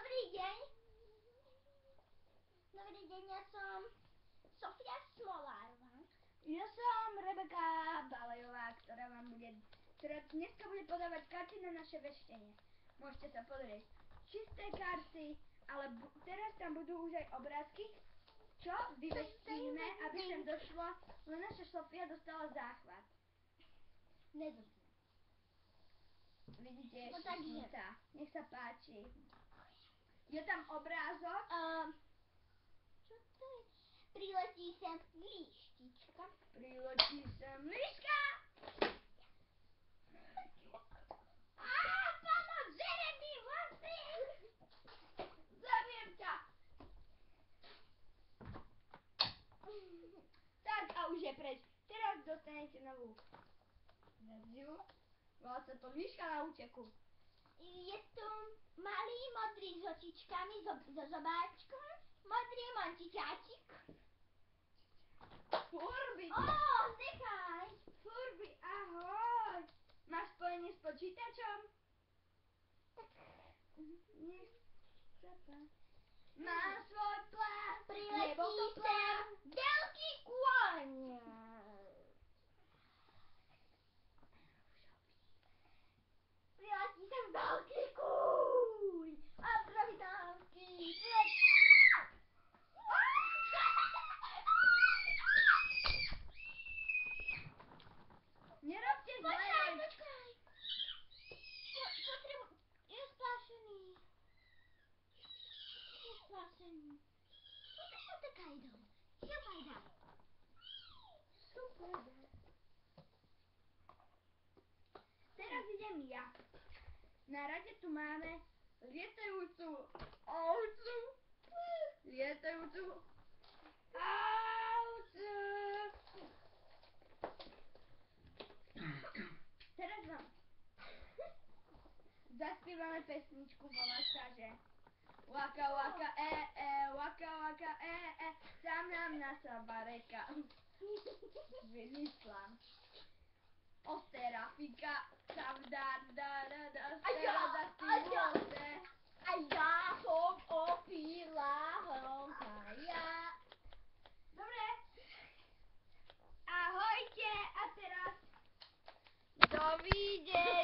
Dobrý deň. Dobrý deň, ja som Sofia Smolárová. Ja som Rebeka Balejová, ktorá dneska bude podávať karty na naše veštenie. Môžete sa pozrieť čisté karty, ale teraz tam budú už aj obrázky, čo vyveštíme, aby sem došlo, len naša Sofia dostala záchvat. Nedostala. Vidíte, je No takže. šiknutá. Nech sa páči. Je tam obrázok. Čo to je? Priletí sem líštička. Priletí sem líška! Pomoc, žere mi vlasy! Zabijem ťa! Tak a už je preč. Teraz dostanete novú verziu. Volá sa to líška na úteku. Je tu malý modrý s očičkami, so zobáčkom, modrý mončičáčik. Furby! Nechaj! Furby, ahoj! Máš spojenie s počítačom? Nech sa páči. Má svoj plán. Priletí sem veľký kôň. Priletí sem veľký kúň. Obrovitánsky. Nerobte zle. Počkaj. Je splášený. Utekaj dom. Šupaj dom. Super. Teraz idem ja. Na rade tu máme lietajúcu ovcu. Lietajúcu ovcu. Teraz vám zaspievame pesničku, volá sa, že Waka waka waka waka sám nám nasaba reka. Vymyslám. Ostera fika, tam da stera da stimote. A ja som opila honkaja. Dobre. Ahojte a teraz dovidenia.